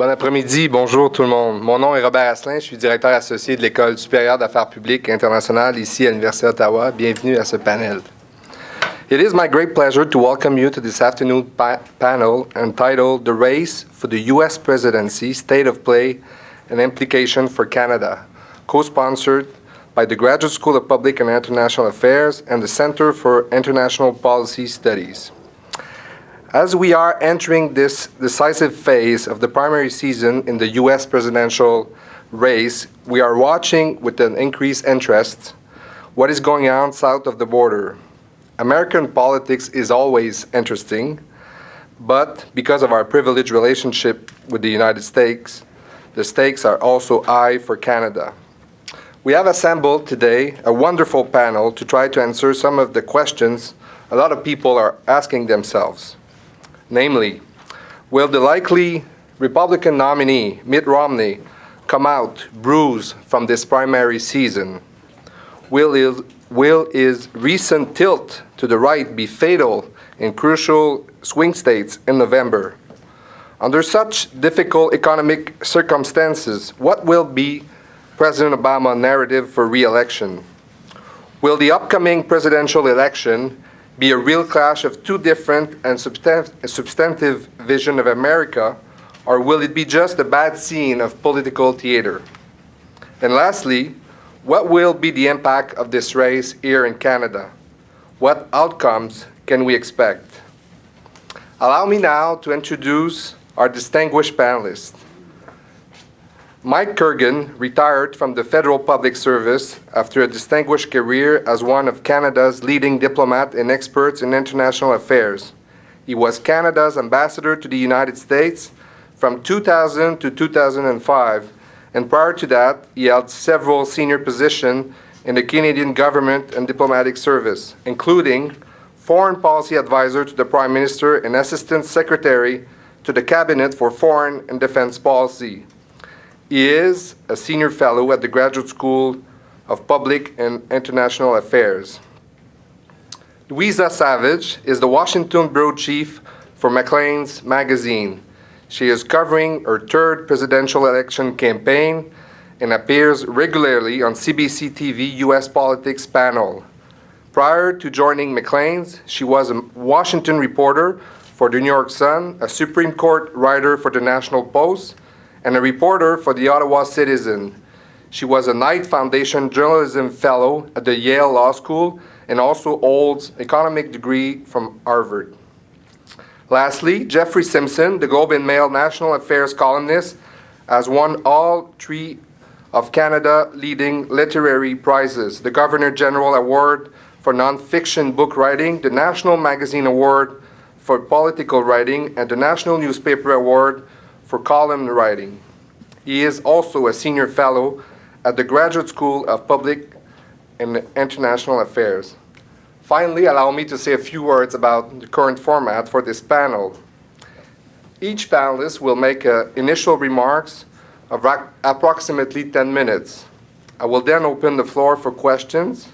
Bon après-midi, bonjour tout le monde. Mon nom est Robert Asselin, je suis directeur associé de l'École supérieure d'affaires publiques internationales ici à l'Université d'Ottawa. Bienvenue à ce panel. It is my great pleasure to welcome you to this afternoon panel entitled The Race for the U.S. Presidency, State of Play and Implication for Canada, co-sponsored by the Graduate School of Public and International Affairs and the Center for International Policy Studies. As we are entering this decisive phase of the primary season in the U.S. presidential race, we are watching with an increased interest what is going on south of the border. American politics is always interesting, but because of our privileged relationship with the United States, the stakes are also high for Canada. We have assembled today a wonderful panel to try to answer some of the questions a lot of people are asking themselves. Namely, will the likely Republican nominee, Mitt Romney, come out bruised from this primary season? Will his recent tilt to the right be fatal in crucial swing states in November? Under such difficult economic circumstances, what will be President Obama's narrative for re-election? Will the upcoming presidential election be a real clash of two different and substantive visions of America, or will it be just a bad scene of political theater? And lastly, what will be the impact of this race here in Canada? What outcomes can we expect? Allow me now to introduce our distinguished panelists. Mike Kergin retired from the federal public service after a distinguished career as one of Canada's leading diplomats and experts in international affairs. He was Canada's ambassador to the United States from 2000 to 2005, and prior to that, he held several senior positions in the Canadian government and diplomatic service, including Foreign Policy Advisor to the Prime Minister and Assistant Secretary to the Cabinet for Foreign and Defense Policy. He is a senior fellow at the Graduate School of Public and International Affairs. LUIZA SAVAGE is the Washington bureau chief for Maclean's magazine. She is covering her third presidential election campaign and appears regularly on CBC TV U.S. Politics panel. Prior to joining Maclean's, she was a Washington reporter for the New York Sun, a Supreme Court writer for the National Post, and a reporter for the Ottawa Citizen. She was a Knight Foundation Journalism Fellow at the Yale Law School and also holds an economic degree from Harvard. Lastly, Jeffrey Simpson, the Globe and Mail National Affairs columnist, has won all three of Canada's leading literary prizes, the Governor-General Award for Nonfiction Book Writing, the National Magazine Award for Political Writing, and the National Newspaper Award for column writing. He is also a senior fellow at the Graduate School of Public and International Affairs. Finally, allow me to say a few words about the current format for this panel. Each panelist will make initial remarks of approximately 10 minutes. I will then open the floor for questions.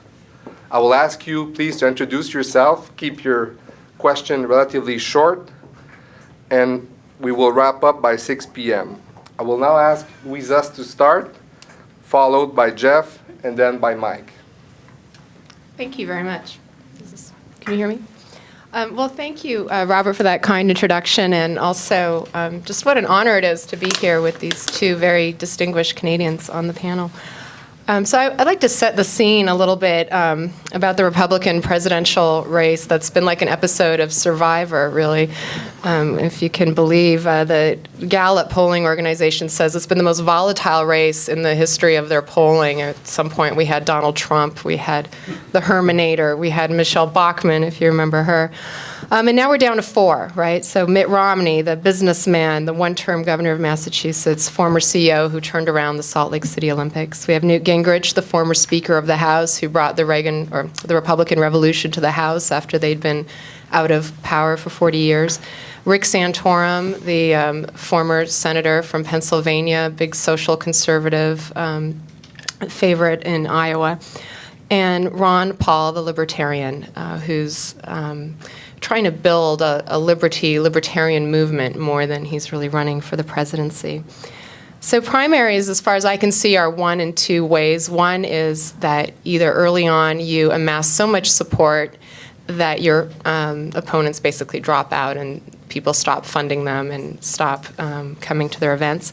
I will ask you please to introduce yourself, keep your question relatively short, and we will wrap up by 6 p.m. I will now ask LUIZA to start, followed by Jeff, and then by Mike. Thank you very much. Can you hear me? Well, thank you, Robert, for that kind introduction, and also just what an honor it is to be here with these two very distinguished Canadians on the panel. So I'd like to set the scene a little bit about the Republican presidential race that's been like an episode of Survivor, really. If you can believe, the Gallup polling organization says it's been the most volatile race in the history of their polling. At some point we had Donald Trump, we had the Herminator, we had Michelle Bachmann, if you remember her. And now we're down to four, right? So Mitt Romney, the businessman, the one-term governor of Massachusetts, former CEO who turned around the Salt Lake City Olympics. We have Newt Gingrich, the former Speaker of the House, who brought the Republican Revolution to the House after they'd been out of power for 40 years. Rick Santorum, the former senator from Pennsylvania, big social conservative favorite in Iowa. And Ron Paul, the libertarian, who's trying to build a libertarian movement more than he's really running for the presidency. So primaries, as far as I can see, are one in two ways. One is that either early on you amass so much support that your opponents basically drop out and people stop funding them and stop coming to their events.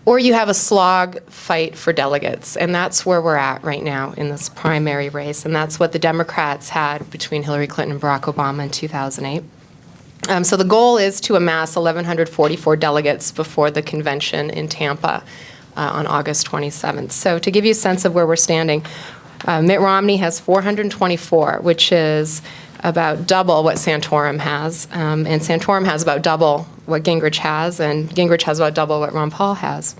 Or you have a slog fight for delegates, and that's where we're at right now in this primary race, and that's what the Democrats had between Hillary Clinton and Barack Obama in 2008. So the goal is to amass 1,144 delegates before the convention in Tampa on August 27th. So to give you a sense of where we're standing, Mitt Romney has 424, which is about double what Santorum has, and Santorum has about double what Gingrich has, and Gingrich has about double what Ron Paul has.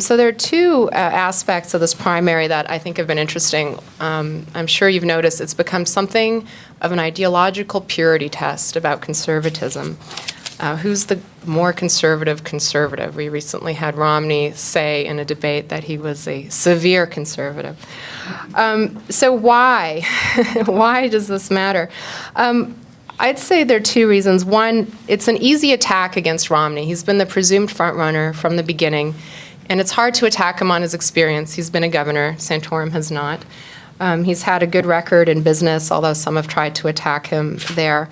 So there are two aspects of this primary that I think have been interesting. I'm sure you've noticed it's become something of an ideological purity test about conservatism. Who's the more conservative? We recently had Romney say in a debate that he was a severe conservative. So why? Why does this matter? I'd say there are two reasons. One, it's an easy attack against Romney. He's been the presumed front runner from the beginning, and it's hard to attack him on his experience. He's been a governor. Santorum has not. He's had a good record in business, although some have tried to attack him there.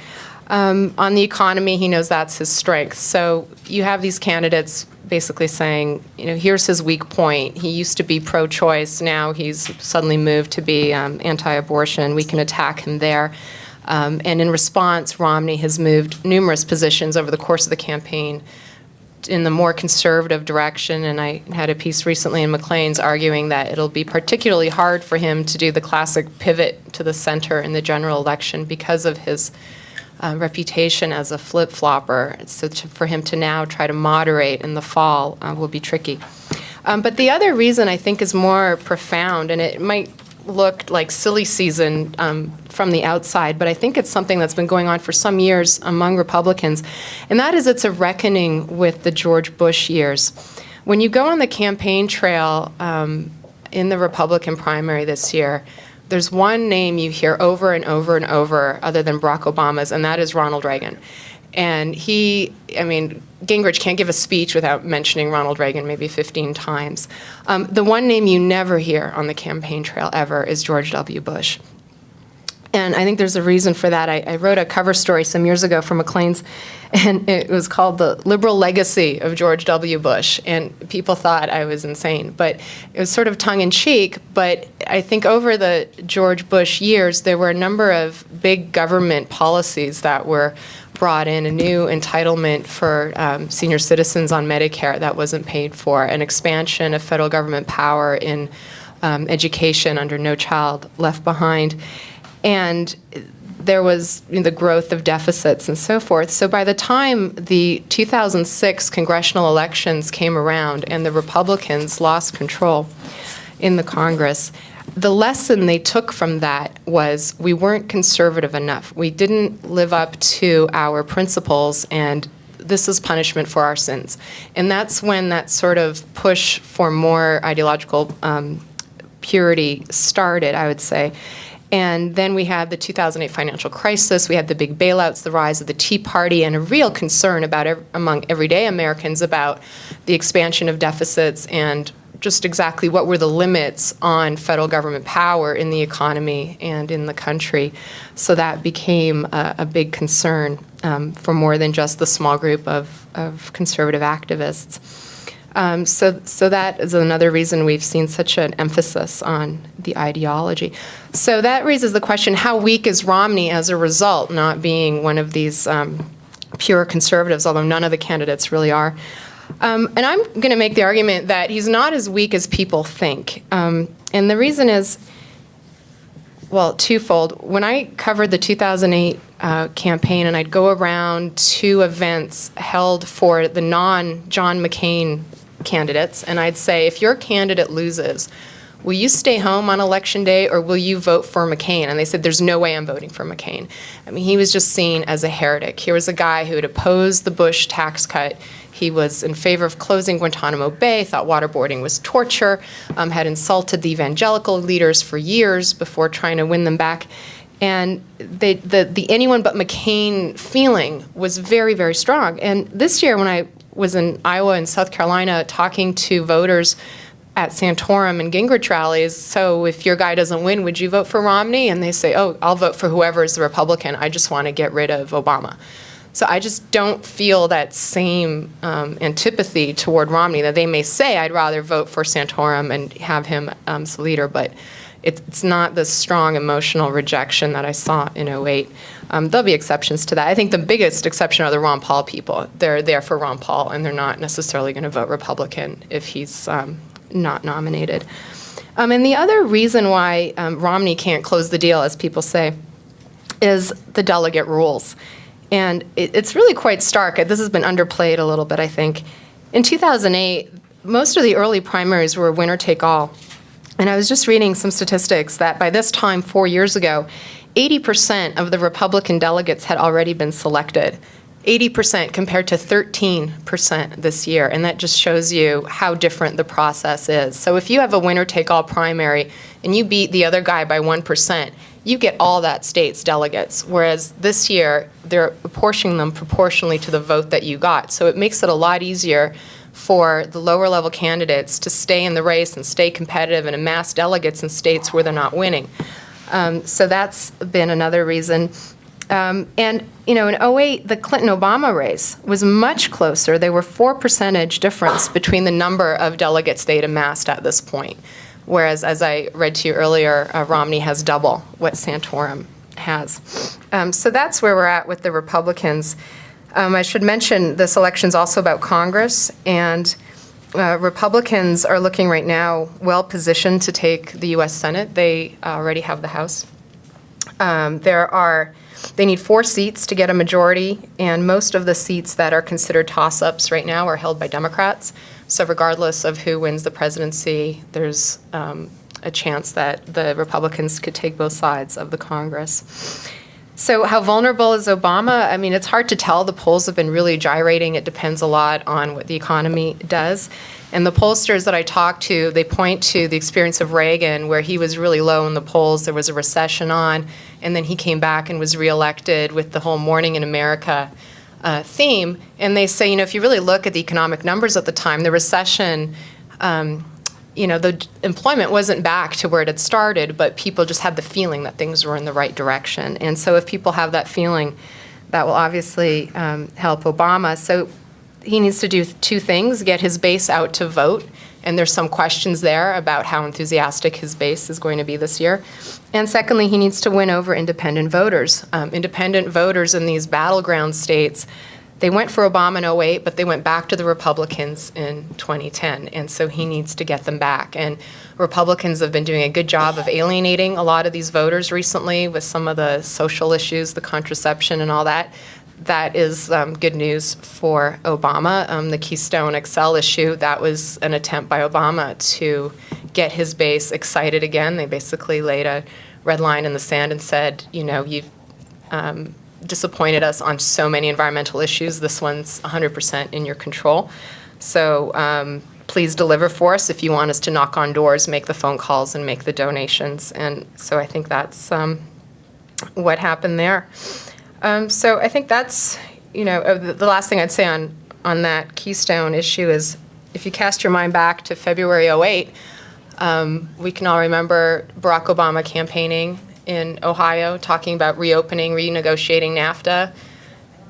On the economy, he knows that's his strength. So you have these candidates basically saying, you know, here's his weak point. He used to be pro-choice. Now he's suddenly moved to be anti-abortion. We can attack him there. And in response, Romney has moved numerous positions over the course of the campaign in the more conservative direction. And I had a piece recently in Maclean's arguing that it'll be particularly hard for him to do the classic pivot to the center in the general election because of his reputation as a flip-flopper. So for him to now try to moderate in the fall will be tricky. But the other reason I think is more profound, and it might look like silly season from the outside, but I think it's something that's been going on for some years among Republicans, and that is it's a reckoning with the George Bush years. When you go on the campaign trail in the Republican primary this year, there's one name you hear over and over and over other than Barack Obama's, and that is Ronald Reagan. And Gingrich can't give a speech without mentioning Ronald Reagan maybe 15 times. The one name you never hear on the campaign trail ever is George W. Bush. And I think there's a reason for that. I wrote a cover story some years ago for Maclean's, and it was called The Liberal Legacy of George W. Bush. And people thought I was insane, but it was sort of tongue-in-cheek. But I think over the George Bush years, there were a number of big government policies that were brought in, a new entitlement for senior citizens on Medicare that wasn't paid for, an expansion of federal government power in education under No Child Left Behind. And there was the growth of deficits and so forth. So by the time the 2006 congressional elections came around and the Republicans lost control in the Congress, the lesson they took from that was we weren't conservative enough. We didn't live up to our principles, and this is punishment for our sins. And that's when that sort of push for more ideological purity started, I would say. And then we had the 2008 financial crisis, we had the big bailouts, the rise of the Tea Party, and a real concern about among everyday Americans about the expansion of deficits and just exactly what were the limits on federal government power in the economy and in the country. So that became a big concern for more than just the small group of conservative activists. So that is another reason we've seen such an emphasis on the ideology. So that raises the question, how weak is Romney as a result, not being one of these pure conservatives, although none of the candidates really are. And I'm going to make the argument that he's not as weak as people think. And the reason is, well, twofold. When I covered the 2008 campaign and I'd go around to events held for the non-John McCain candidates, and I'd say, if your candidate loses, will you stay home on election day or will you vote for McCain? And they said, there's no way I'm voting for McCain. I mean, he was just seen as a heretic. Here was a guy who had opposed the Bush tax cut. He was in favor of closing Guantanamo Bay, thought waterboarding was torture, had insulted the evangelical leaders for years before trying to win them back. And the anyone but McCain feeling was very, very strong. And this year when I was in Iowa and South Carolina talking to voters at Santorum and Gingrich rallies, so if your guy doesn't win, would you vote for Romney? And they say, oh, I'll vote for whoever is the Republican. I just want to get rid of Obama. So I just don't feel that same antipathy toward Romney that they may say, I'd rather vote for Santorum and have him as leader, but it's not the strong emotional rejection that I saw in '08. There'll be exceptions to that. I think the biggest exception are the Ron Paul people. They're there for Ron Paul, and they're not necessarily going to vote Republican if he's not nominated. And the other reason why Romney can't close the deal, as people say, is the delegate rules. And it's really quite stark. This has been underplayed a little bit, I think. In 2008, most of the early primaries were winner take all. And I was just reading some statistics that by this time, 4 years ago, 80% of the Republican delegates had already been selected. 80% compared to 13% this year. And that just shows you how different the process is. So if you have a winner-take-all primary and you beat the other guy by 1%, you get all that state's delegates. Whereas this year, they're apportioning them proportionally to the vote that you got. So it makes it a lot easier for the lower-level candidates to stay in the race and stay competitive and amass delegates in states where they're not winning. So that's been another reason. And, you know, in '08, the Clinton-Obama race was much closer. There were 4 percentage difference between the number of delegates they'd amassed at this point. Whereas, as I read to you earlier, Romney has double what Santorum has. So that's where we're at with the Republicans. I should mention this election's also about Congress, and Republicans are looking right now well-positioned to take the U.S. Senate. They already have the House. They need 4 seats to get a majority, and most of the seats that are considered toss-ups right now are held by Democrats. So regardless of who wins the presidency, there's a chance that the Republicans could take both sides of the Congress. So how vulnerable is Obama? I mean, it's hard to tell. The polls have been really gyrating. It depends a lot on what the economy does. And the pollsters that I talked to, they point to the experience of Reagan, where he was really low in the polls. There was a recession on, and then he came back and was reelected with the whole Morning in America theme. And they say, you know, if you really look at the economic numbers at the time, the recession, you know, the employment wasn't back to where it had started, but people just had the feeling that things were in the right direction. And so if people have that feeling, that will obviously help Obama. So he needs to do 2 things: get his base out to vote, and there's some questions there about how enthusiastic his base is going to be this year. And secondly, he needs to win over independent voters. Independent voters in these battleground states, they went for Obama in '08, but they went back to the Republicans in 2010, and so he needs to get them back. And Republicans have been doing a good job of alienating a lot of these voters recently with some of the social issues, the contraception and all that. That is good news for Obama. The Keystone XL issue, that was an attempt by Obama to get his base excited again. They basically laid a red line in the sand and said, you know, you've disappointed us on so many environmental issues. This one's 100% in your control. So please deliver for us. If you want us to knock on doors, make the phone calls and make the donations. And so I think that's what happened there. So I think that's, you know, the last thing I'd say on that Keystone issue is, if you cast your mind back to February '08, we can all remember Barack Obama campaigning in Ohio, talking about reopening, renegotiating NAFTA.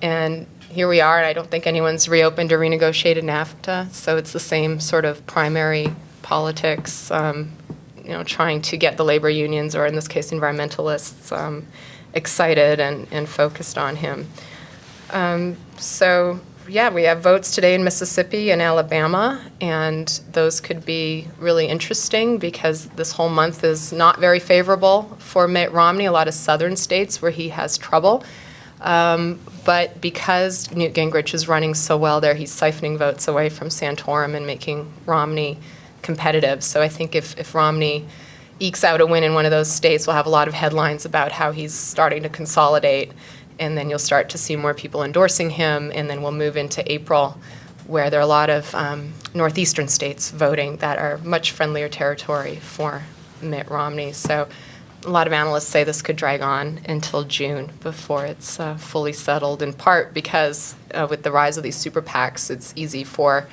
And here we are, and I don't think anyone's reopened or renegotiated NAFTA. So it's the same sort of primary politics, you know, trying to get the labor unions, or in this case, environmentalists, excited and focused on him. So yeah, we have votes today in Mississippi and Alabama, and those could be really interesting because this whole month is not very favorable for Mitt Romney, a lot of southern states where he has trouble. But because Newt Gingrich is running so well there, he's siphoning votes away from Santorum and making Romney competitive. So I think if Romney ekes out a win in one of those states, we'll have a lot of headlines about how he's starting to consolidate, and then you'll start to see more people endorsing him, and then we'll move into April, where there are a lot of northeastern states voting that are much friendlier territory for Mitt Romney. So a lot of analysts say this could drag on until June before it's fully settled, in part because with the rise of these super PACs, it's easy for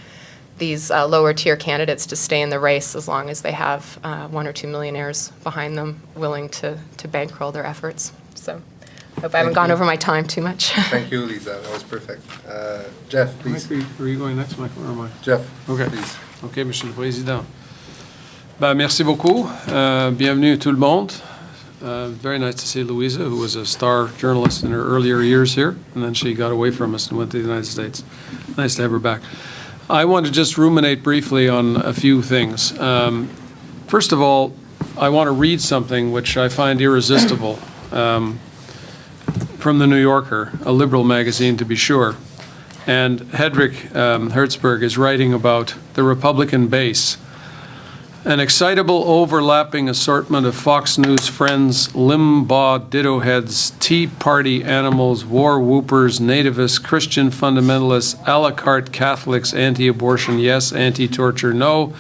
these lower tier candidates to stay in the race as long as they have 1 or 2 millionaires behind them willing to bankroll their efforts. So I hope I haven't gone over my time too much. Thank you, Lisa. That was perfect. Jeff, please. Are you going next, Mike, or am I? Jeff, Okay. please. OK, Monsieur le Président. Ben, merci beaucoup. Bienvenue tout le monde. Very nice to see Louisa, who was a star journalist in her earlier years here, and then she got away from us and went to the United States. Nice to have her back. I want to just ruminate briefly on a few things. First of all, I want to read something which I find irresistible from the New Yorker, a liberal magazine to be sure. And Hedrick Hertzberg is writing about the Republican base. An excitable overlapping assortment of Fox News friends, Limbaugh ditto heads, Tea Party animals, war whoopers, nativists, Christian fundamentalists, a la carte Catholics, anti-abortion yes, anti-torture no,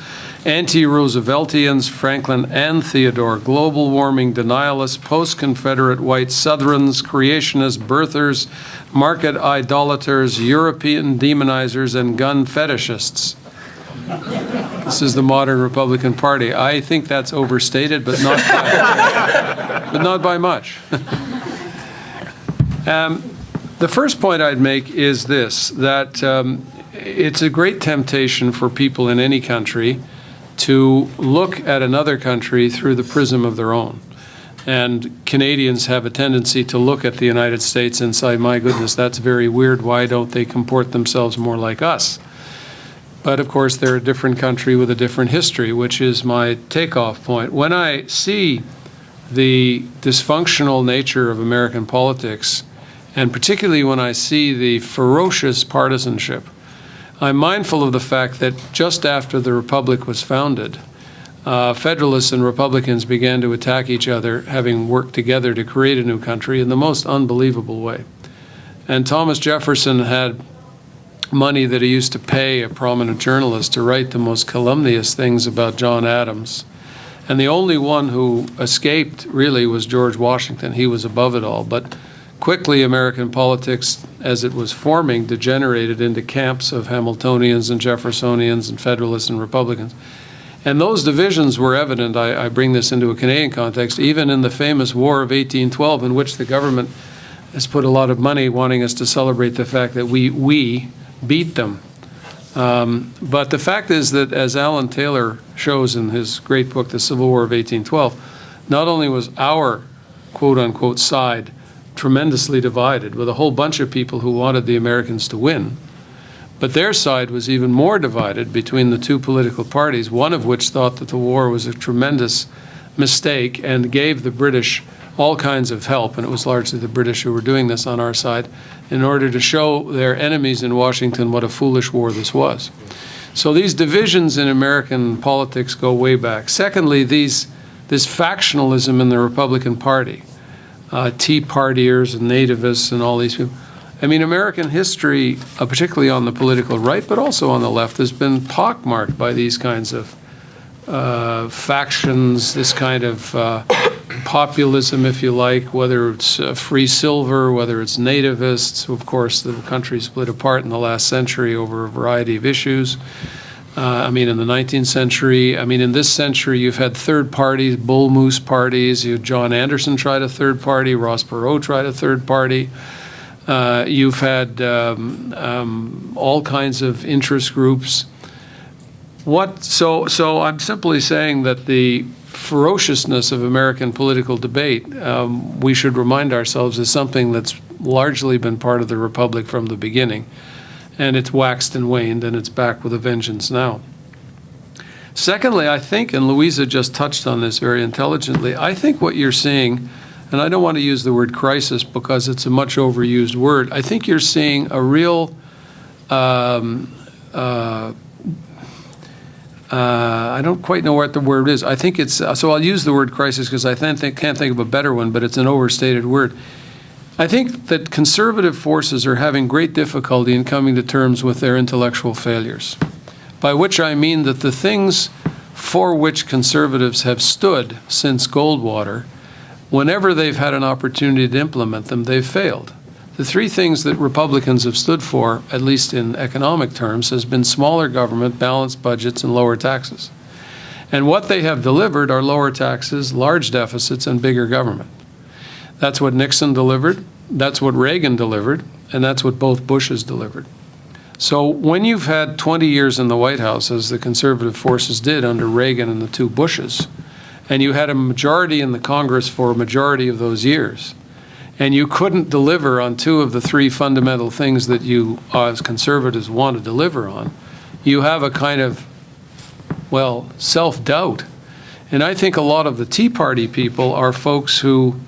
anti-Rooseveltians, Franklin and Theodore, global warming denialists, post-Confederate white Southrons, creationist birthers, market idolaters, European demonizers, and gun fetishists. This is the modern Republican Party. I think that's overstated, but not by much. The first point I'd make is this, that it's a great temptation for people in any country to look at another country through the prism of their own. And Canadians have a tendency to look at the United States and say, my goodness, that's very weird. Why don't they comport themselves more like us? But of course, they're a different country with a different history, which is my takeoff point. When I see the dysfunctional nature of American politics, and particularly when I see the ferocious partisanship, I'm mindful of the fact that just after the Republic was founded, Federalists and Republicans began to attack each other, having worked together to create a new country in the most unbelievable way. And Thomas Jefferson had money that he used to pay a prominent journalist to write the most calumnious things about John Adams. And the only one who escaped, really, was George Washington. He was above it all. But quickly, American politics, as it was forming, degenerated into camps of Hamiltonians and Jeffersonians and Federalists and Republicans. And those divisions were evident, I bring this into a Canadian context, even in the famous War of 1812, in which the government has put a lot of money wanting us to celebrate the fact that we beat them. But the fact is that, as Alan Taylor shows in his great book, The Civil War of 1812, not only was our quote-unquote side tremendously divided with a whole bunch of people who wanted the Americans to win, but their side was even more divided between the two political parties, one of which thought that the war was a tremendous mistake and gave the British all kinds of help, and it was largely the British who were doing this on our side, in order to show their enemies in Washington what a foolish war this was. So these divisions in American politics go way back. Secondly, this factionalism in the Republican Party, Tea Partiers and nativists and all these people. I mean, American history, particularly on the political right, but also on the left, has been pockmarked by these kinds of factions, this kind of populism, if you like, whether it's free silver, whether it's nativists. Of course, the country split apart in the last century over a variety of issues. In the 19th century, in this century, you've had third parties, bull moose parties. John Anderson tried a third party, Ross Perot tried a third party. You've had all kinds of interest groups. So I'm simply saying that the ferociousness of American political debate, we should remind ourselves, is something that's largely been part of the Republic from the beginning. And it's waxed and waned, and it's back with a vengeance now. Secondly, I think, and Louisa just touched on this very intelligently, I think what you're seeing, and I don't want to use the word crisis because it's a much overused word, I think you're seeing a real I don't quite know what the word is. I think it's, so I'll use the word crisis because I can't think of a better one, but it's an overstated word. I think that conservative forces are having great difficulty in coming to terms with their intellectual failures, by which I mean that the things for which conservatives have stood since Goldwater whenever they've had an opportunity to implement them, they've failed. The three things that Republicans have stood for, at least in economic terms, has been smaller government, balanced budgets, and lower taxes. And what they have delivered are lower taxes, large deficits, and bigger government. That's what Nixon delivered, that's what Reagan delivered, and that's what both Bushes delivered. So when you've had 20 years in the White House, as the conservative forces did under Reagan and the two Bushes, and you had a majority in the Congress for a majority of those years, and you couldn't deliver on two of the three fundamental things that you, as conservatives, want to deliver on, you have a kind of, well, self-doubt. And I think a lot of the Tea Party people are folks who,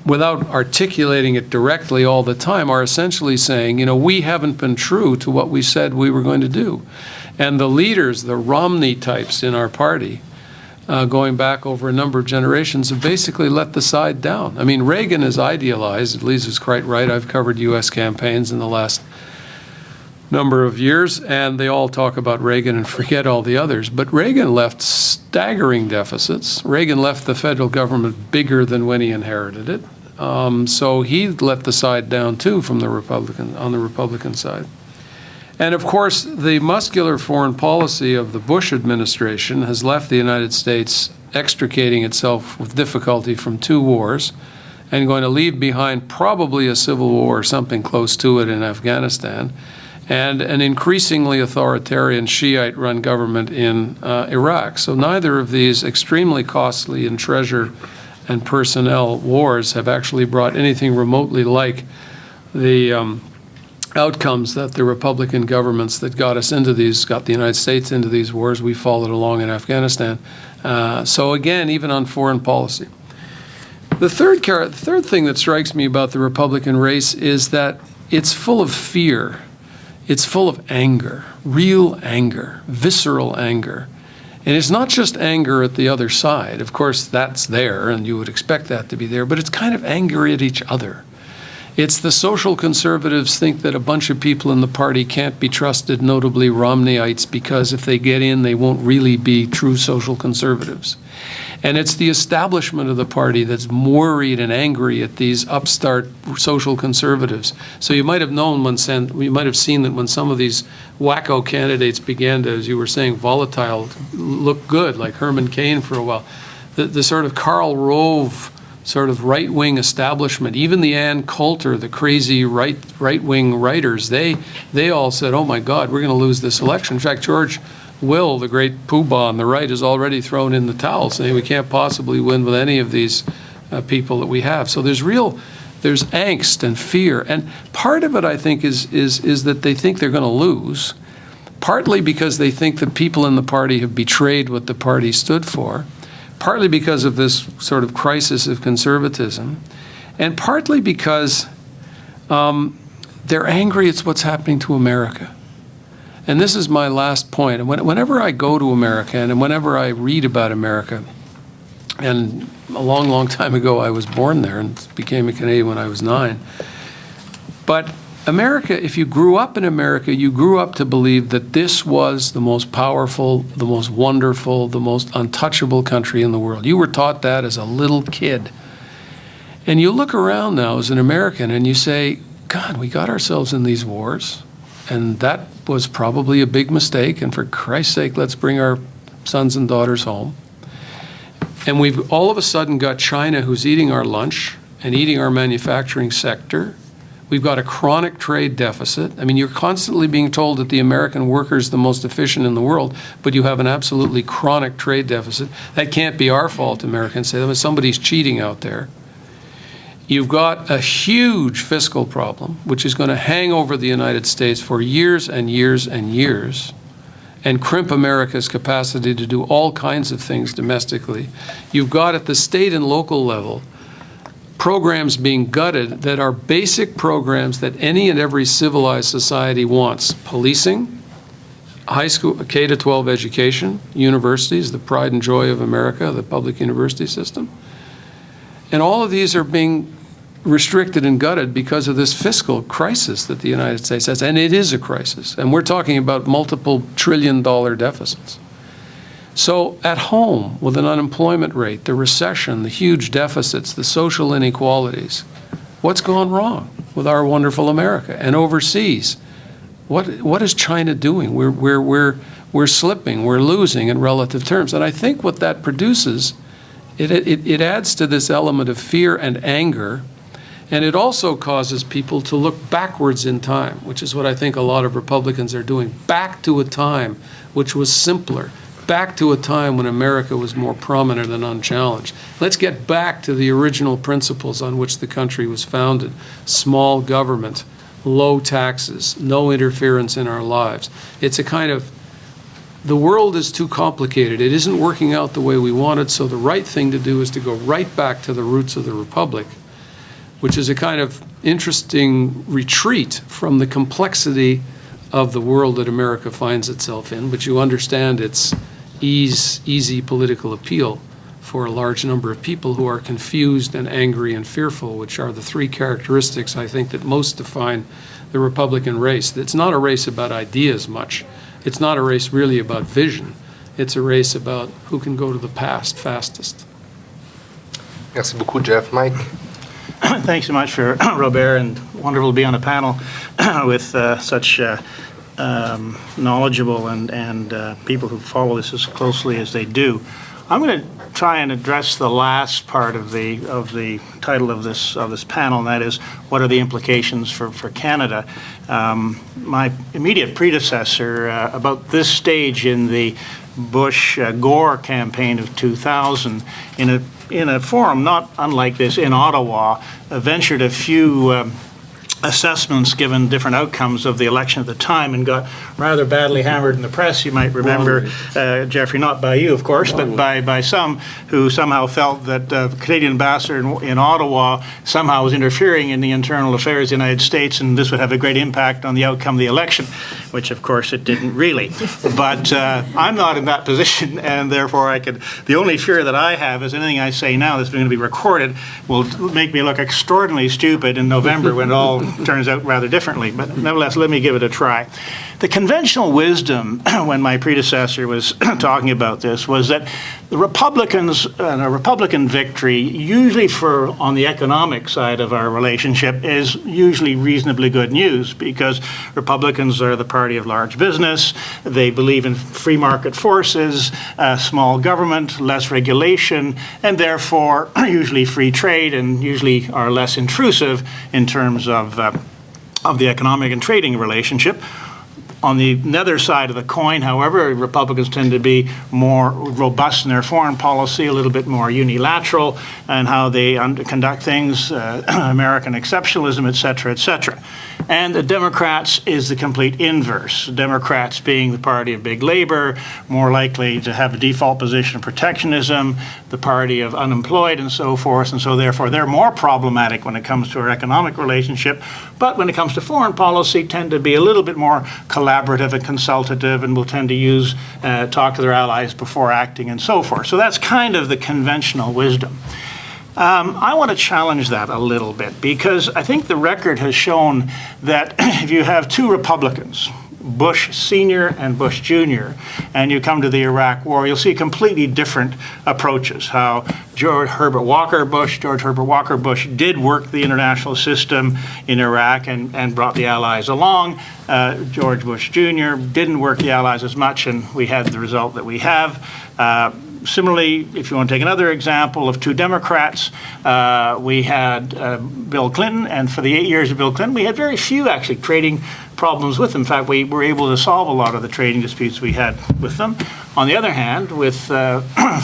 without articulating it directly all the time, are essentially saying, you know, we haven't been true to what we said we were going to do. And the leaders, the Romney types in our party, going back over a number of generations, have basically let the side down. I mean, Reagan is idealized. LUIZA's quite right. I've covered U.S. campaigns in the last number of years, and they all talk about Reagan and forget all the others. But Reagan left staggering deficits. Reagan left the federal government bigger than when he inherited it. So he let the side down too from the on the Republican side. And of course, the muscular foreign policy of the Bush administration has left the United States extricating itself with difficulty from two wars and going to leave behind probably a civil war or something close to it in Afghanistan, and an increasingly authoritarian Shiite-run government in Iraq. So neither of these extremely costly in treasure and personnel wars have actually brought anything remotely like the outcomes that the Republican governments that got the United States into these wars, we followed along in Afghanistan. So again, even on foreign policy. The third thing that strikes me about the Republican race is that it's full of fear. It's full of anger, real anger, visceral anger. And it's not just anger at the other side. Of course, that's there, and you would expect that to be there, but it's kind of anger at each other. It's the social conservatives think that a bunch of people in the party can't be trusted, notably Romneyites, because if they get in, they won't really be true social conservatives. And it's the establishment of the party that's worried and angry at these upstart social conservatives. So you might have seen that when some of these wacko candidates began to, as you were saying, volatile, look good, like Herman Cain for a while, the sort of Karl Rove sort of right-wing establishment, even the Ann Coulter, the crazy right-wing writers, they all said, oh my God, we're going to lose this election. In fact, George Will, the great poobah on the right, has already thrown in the towel, saying we can't possibly win with any of these people that we have. So there's angst and fear. And part of it, I think, is that they think they're going to lose, partly because they think that people in the party have betrayed what the party stood for, partly because of this sort of crisis of conservatism, and partly because they're angry at what's happening to America. And this is my last point. And whenever I go to America and whenever I read about America, and a long, long time ago I was born there and became a Canadian when I was 9, but America, if you grew up in America, you grew up to believe that this was the most powerful, the most wonderful, the most untouchable country in the world. You were taught that as a little kid. And you look around now as an American and you say, God, we got ourselves in these wars, and that was probably a big mistake, and for Christ's sake, let's bring our sons and daughters home. And we've all of a sudden got China who's eating our lunch and eating our manufacturing sector. We've got a chronic trade deficit. I mean, you're constantly being told that the American worker is the most efficient in the world, but you have an absolutely chronic trade deficit. That can't be our fault, Americans say. Somebody's cheating out there. You've got a huge fiscal problem, which is going to hang over the United States for years and years and years, and crimp America's capacity to do all kinds of things domestically. You've got at the state and local level programs being gutted that are basic programs that any and every civilized society wants. Policing, high school, K-12 education, universities, the pride and joy of America, the public university system. And all of these are being restricted and gutted because of this fiscal crisis that the United States has. And it is a crisis. And we're talking about multiple $1 trillion deficits. So at home, with an unemployment rate, the recession, the huge deficits, the social inequalities, what's gone wrong with our wonderful America? And overseas, what is China doing? We're slipping, we're losing in relative terms. And I think what that produces, it adds to this element of fear and anger, and it also causes people to look backwards in time, which is what I think a lot of Republicans are doing, back to a time which was simpler, back to a time when America was more prominent and unchallenged. Let's get back to the original principles on which the country was founded: small government, low taxes, no interference in our lives. It's a kind of, the world is too complicated. It isn't working out the way we wanted, so the right thing to do is to go right back to the roots of the Republic, which is a kind of interesting retreat from the complexity of the world that America finds itself in, but you understand its easy political appeal for a large number of people who are confused and angry and fearful, which are the three characteristics I think that most define the Republican race. It's not a race about ideas much. It's not a race really about vision. It's a race about who can go to the past fastest. Merci beaucoup, Jeff. Mike? Thanks so much for Robert, and wonderful to be on a panel with such knowledgeable and people who follow this as closely as they do. I'm going to try and address the last part of the title of this panel, and that is, what are the implications for Canada? My immediate predecessor, about this stage in the Bush-Gore campaign of 2000, in a forum not unlike this in Ottawa, ventured a few assessments given different outcomes of the election at the time, and got rather badly hammered in the press. You might remember, Jeffrey, not by you, of course, but by some who somehow felt that the Canadian ambassador in Ottawa somehow was interfering in the internal affairs of the United States, and this would have a great impact on the outcome of the election, which, of course, it didn't really. But I'm not in that position, and therefore the only fear that I have is anything I say now that's going to be recorded will make me look extraordinarily stupid in November when it all turns out rather differently. But nevertheless, let me give it a try. The conventional wisdom when my predecessor was talking about this was that the Republicans, a Republican victory, usually on the economic side of our relationship, is usually reasonably good news, because Republicans are the party of large business. They believe in free market forces, small government, less regulation, and therefore usually free trade, and usually are less intrusive in terms of the economic and trading relationship. On the other side of the coin, however, Republicans tend to be more robust in their foreign policy, a little bit more unilateral in how they conduct things, American exceptionalism, et cetera, et cetera. And the Democrats is the complete inverse. Democrats being the party of big labor, more likely to have a default position of protectionism, the party of unemployed and so forth, and so therefore they're more problematic when it comes to our economic relationship, but when it comes to foreign policy tend to be a little bit more collaborative and consultative, and will tend to talk to their allies before acting and so forth. So that's kind of the conventional wisdom. I want to challenge that a little bit, because I think the record has shown that if you have two Republicans, Bush Sr. and Bush Jr., and you come to the Iraq War, you'll see completely different approaches. How George Herbert Walker Bush did work the international system in Iraq and brought the Allies along. George Bush Jr. didn't work the Allies as much, and we had the result that we have. Similarly, if you want to take another example of two Democrats, we had Bill Clinton, and for the 8 years of Bill Clinton, we had very few actually trading problems with them. In fact, we were able to solve a lot of the trading disputes we had with them. On the other hand, with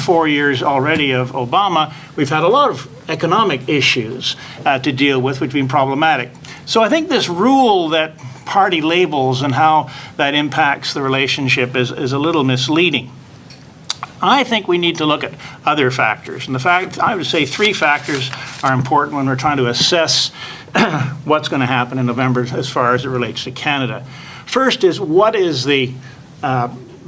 4 years already of Obama, we've had a lot of economic issues to deal with, which have been problematic. So I think this rule that party labels and how that impacts the relationship is a little misleading. I think we need to look at other factors. And I would say three factors are important when we're trying to assess what's going to happen in November as far as it relates to Canada. First is, what is the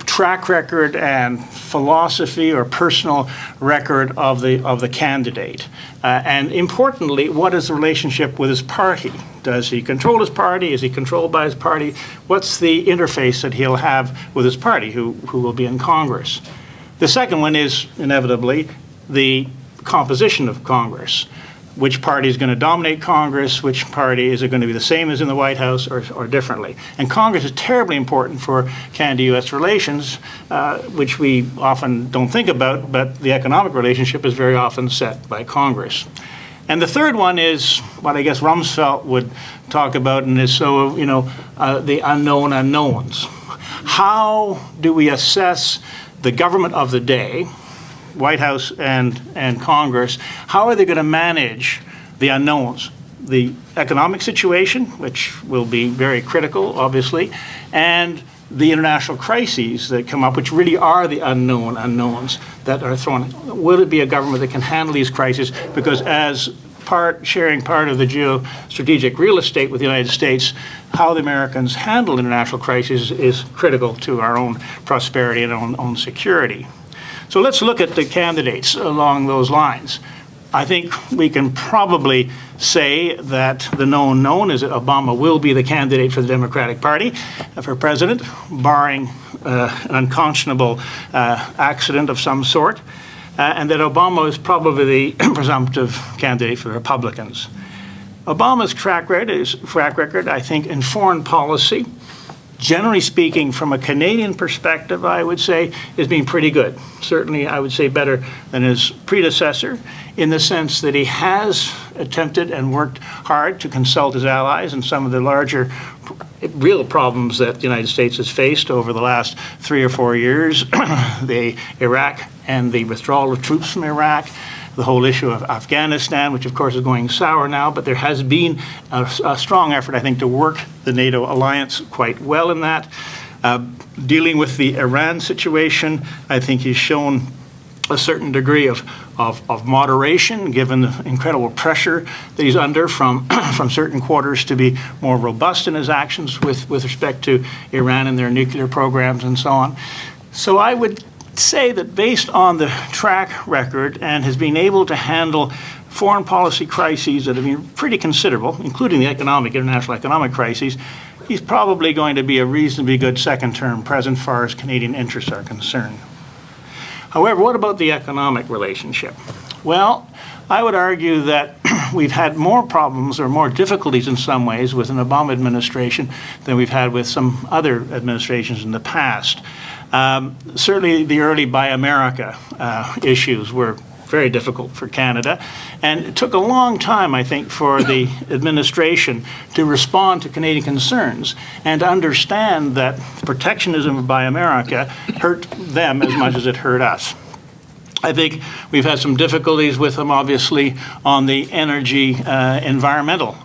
track record and philosophy or personal record of the candidate? And importantly, what is the relationship with his party? Does he control his party? Is he controlled by his party? What's the interface that he'll have with his party, who will be in Congress? The second one is inevitably the composition of Congress. Which party is going to dominate Congress? Which party is it going to be the same as in the White House or differently? And Congress is terribly important for Canada-U.S. relations, which we often don't think about, but the economic relationship is very often set by Congress. And the third one is what I guess Rumsfeld would talk about, and is so, the unknown unknowns. How do we assess the government of the day, White House and Congress? How are they going to manage the unknowns? The economic situation, which will be very critical, obviously, and the international crises that come up, which really are the unknown unknowns that are thrown. Will it be a government that can handle these crises? Because as sharing part of the geostrategic real estate with the United States, how the Americans handle international crises is critical to our own prosperity and own security. So let's look at the candidates along those lines. I think we can probably say that the known known is that Obama will be the candidate for the Democratic Party for president, barring an unconscionable accident of some sort, and that Obama is probably the presumptive candidate for the Republicans. Obama's track record, I think, in foreign policy, generally speaking, from a Canadian perspective, I would say, has been pretty good. Certainly, I would say better than his predecessor, in the sense that he has attempted and worked hard to consult his allies in some of the larger real problems that the United States has faced over the last 3 or 4 years, the Iraq and the withdrawal of troops from Iraq, the whole issue of Afghanistan, which of course is going sour now, but there has been a strong effort, I think, to work the NATO alliance quite well in that. Dealing with the Iran situation, I think he's shown a certain degree of moderation, given the incredible pressure that he's under from certain quarters to be more robust in his actions with respect to Iran and their nuclear programs and so on. So I would say that based on the track record and has been able to handle foreign policy crises that have been pretty considerable, including the international economic crises, he's probably going to be a reasonably good second-term president as far as Canadian interests are concerned. However, what about the economic relationship? Well, I would argue that we've had more problems or more difficulties in some ways with an Obama administration than we've had with some other administrations in the past. Certainly the early Buy America issues were very difficult for Canada, and it took a long time, I think, for the administration to respond to Canadian concerns and to understand that protectionism of Buy America hurt them as much as it hurt us. I think we've had some difficulties with them, obviously, on the energy environmental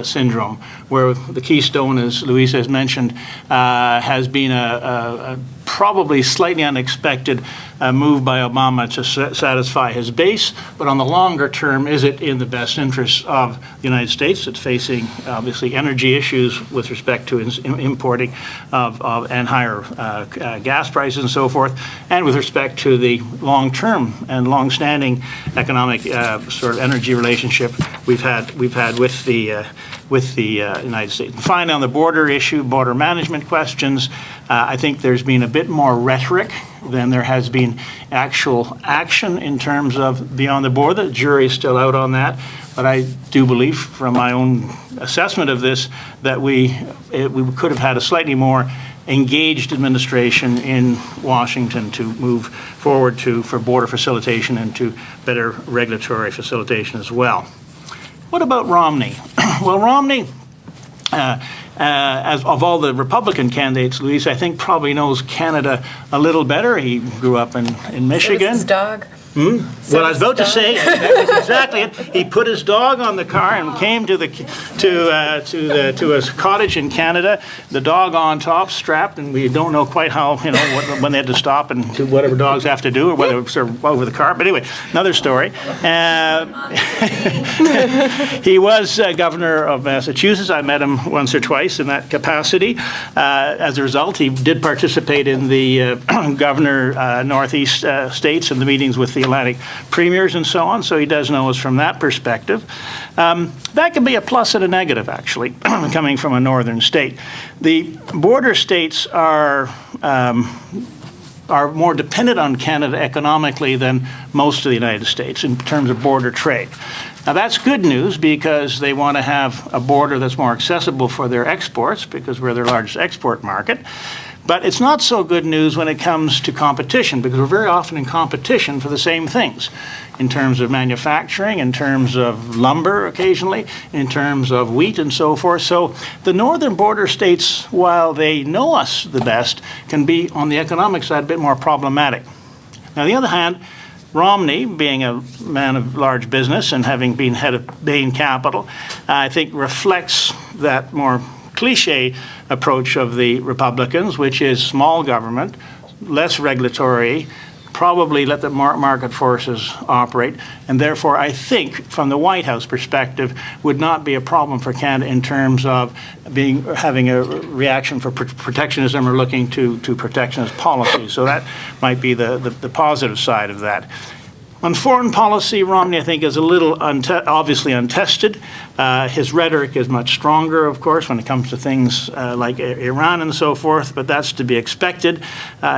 syndrome, where the Keystone, as LUIZA has mentioned, has been a probably slightly unexpected move by Obama to satisfy his base, but on the longer term, is it in the best interest of the United States that's facing, obviously, energy issues with respect to importing and higher gas prices and so forth, and with respect to the long-term and long-standing economic sort of energy relationship we've had with the United States. And finally, on the border issue, border management questions, I think there's been a bit more rhetoric than there has been actual action in terms of beyond the border. The jury's still out on that, but I do believe, from my own assessment of this, that we could have had a slightly more engaged administration in Washington to move forward for border facilitation and to better regulatory facilitation as well. What about Romney? Well, Romney, as of all the Republican candidates, LUIZA, I think probably knows Canada a little better. He grew up in Michigan. His dog. Well, I was about to say, that's exactly it. He put his dog on the car and came to a cottage in Canada. The dog on top, strapped, and we don't know quite how, when they had to stop and do whatever dogs have to do, or whether it's sort of over the car. But anyway, another story. He was governor of Massachusetts. I met him once or twice in that capacity. As a result, he did participate in the governor Northeast states and the meetings with the Atlantic premiers and so on, so he does know us from that perspective. That can be a plus and a negative, actually, coming from a northern state. The border states are are more dependent on Canada economically than most of the United States in terms of border trade. Now, that's good news because they want to have a border that's more accessible for their exports because we're their largest export market. But it's not so good news when it comes to competition because we're very often in competition for the same things in terms of manufacturing, in terms of lumber occasionally, in terms of wheat and so forth. So the northern border states, while they know us the best, can be on the economic side a bit more problematic. Now, on the other hand, Romney, being a man of large business and having been head of Bain Capital, I think reflects that more cliche approach of the Republicans, which is small government, less regulatory, probably let the market forces operate, and therefore I think from the White House perspective would not be a problem for Canada in terms of having a reaction for protectionism or looking to protectionist policy. So that might be the positive side of that. On foreign policy, Romney, I think, is a little obviously untested. His rhetoric is much stronger, of course, when it comes to things like Iran and so forth, but that's to be expected.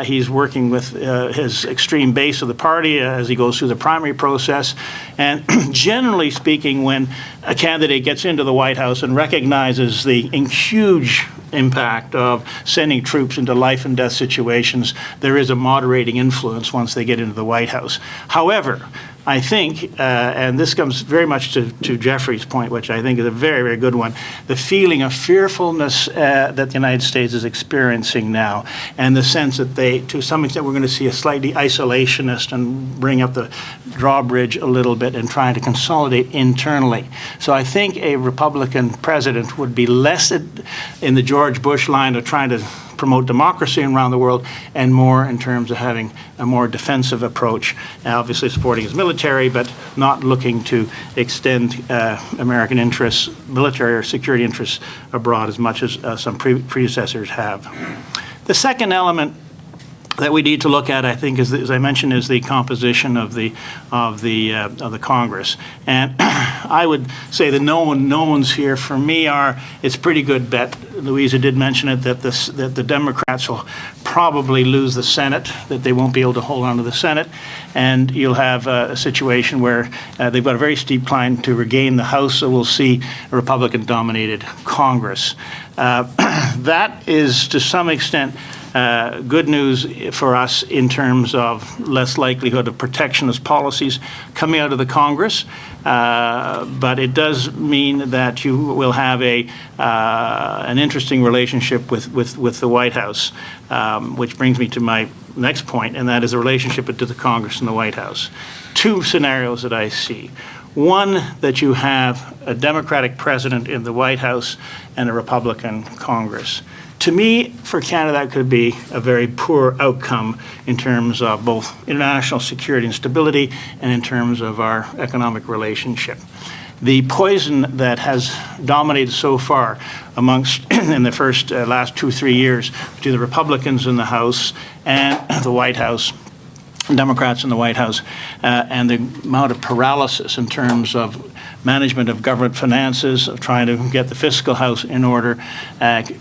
He's working with his extreme base of the party as he goes through the primary process. And generally speaking, when a candidate gets into the White House and recognizes the huge impact of sending troops into life and death situations, there is a moderating influence once they get into the White House. However, I think, and this comes very much to Jeffrey's point, which I think is a very, very good one, the feeling of fearfulness that the United States is experiencing now, and the sense that to some extent, we're going to see a slightly isolationist and bring up the drawbridge a little bit and trying to consolidate internally. So I think a Republican president would be less in the George Bush line of trying to promote democracy around the world, and more in terms of having a more defensive approach, obviously supporting his military, but not looking to extend American interests, military or security interests abroad as much as some predecessors have. The second element that we need to look at, I think, is, as I mentioned, is the composition of the Congress. And I would say the knowns here for me are, it's a pretty good bet. Louisa did mention it, that the Democrats will probably lose the Senate, that they won't be able to hold on to the Senate, and you'll have a situation where they've got a very steep climb to regain the House, so we'll see a Republican-dominated Congress. That is, to some extent, good news for us in terms of less likelihood of protectionist policies coming out of the Congress, but it does mean that you will have an interesting relationship with the White House, which brings me to my next point, and that is the relationship to the Congress and the White House. Two scenarios that I see. One, that you have a Democratic president in the White House and a Republican Congress. To me, for Canada, that could be a very poor outcome in terms of both international security and stability and in terms of our economic relationship. The poison that has dominated so far amongst, in the first last 2-3 years, between the Republicans in the House and the White House, Democrats in the White House, and the amount of paralysis in terms of management of government finances, of trying to get the fiscal house in order,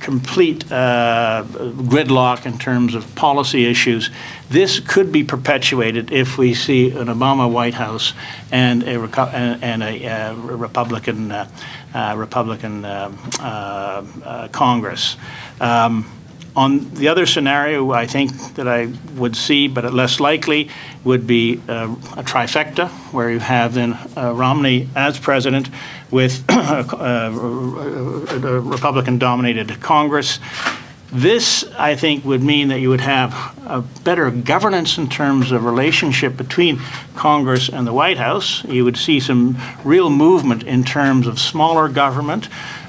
complete gridlock in terms of policy issues. This could be perpetuated if we see an Obama White House and a Republican Congress. On the other scenario, I think that I would see, but less likely, would be a trifecta, where you have then Romney as president with a Republican-dominated Congress. This, I think, would mean that you would have a better governance in terms of relationship between Congress and the White House. You would see some real movement in terms of smaller government.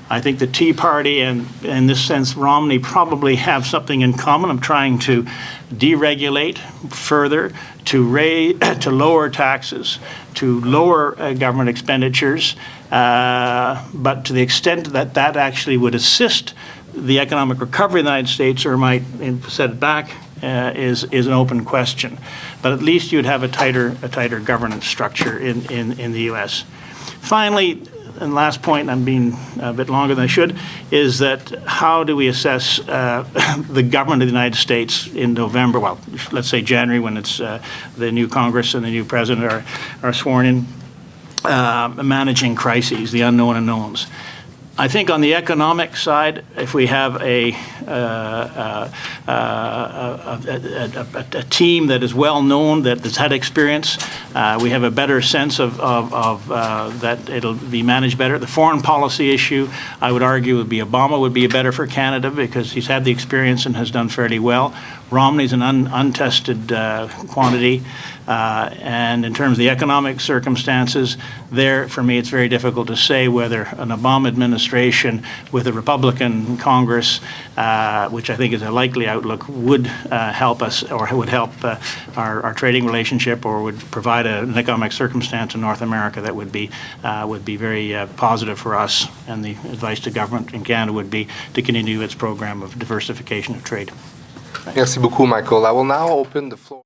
I think the Tea Party and, in this sense, Romney probably have something in common of trying to deregulate further, to lower taxes, to lower government expenditures, but to the extent that that actually would assist the economic recovery of the United States, or might set it back, is an open question. But at least you'd have a tighter governance structure in the U.S. Finally, and last point, I'm being a bit longer than I should, is that how do we assess the government of the United States in November, well, let's say January, when it's the new Congress and the new president are sworn in, managing crises, the unknown unknowns. I think on the economic side, if we have a team that is well known, that's had experience, we have a better sense of that it'll be managed better. The foreign policy issue, I would argue, would be Obama would be better for Canada because he's had the experience and has done fairly well. Romney's an untested quantity. And in terms of the economic circumstances, there, for me, it's very difficult to say whether an Obama administration with a Republican Congress, which I think is a likely outlook, would help us or would help our trading relationship or would provide an economic circumstance in North America that would be very positive for us. And the advice to government in Canada would be to continue its program of diversification of trade. Merci beaucoup, Michael. I will now open the floor.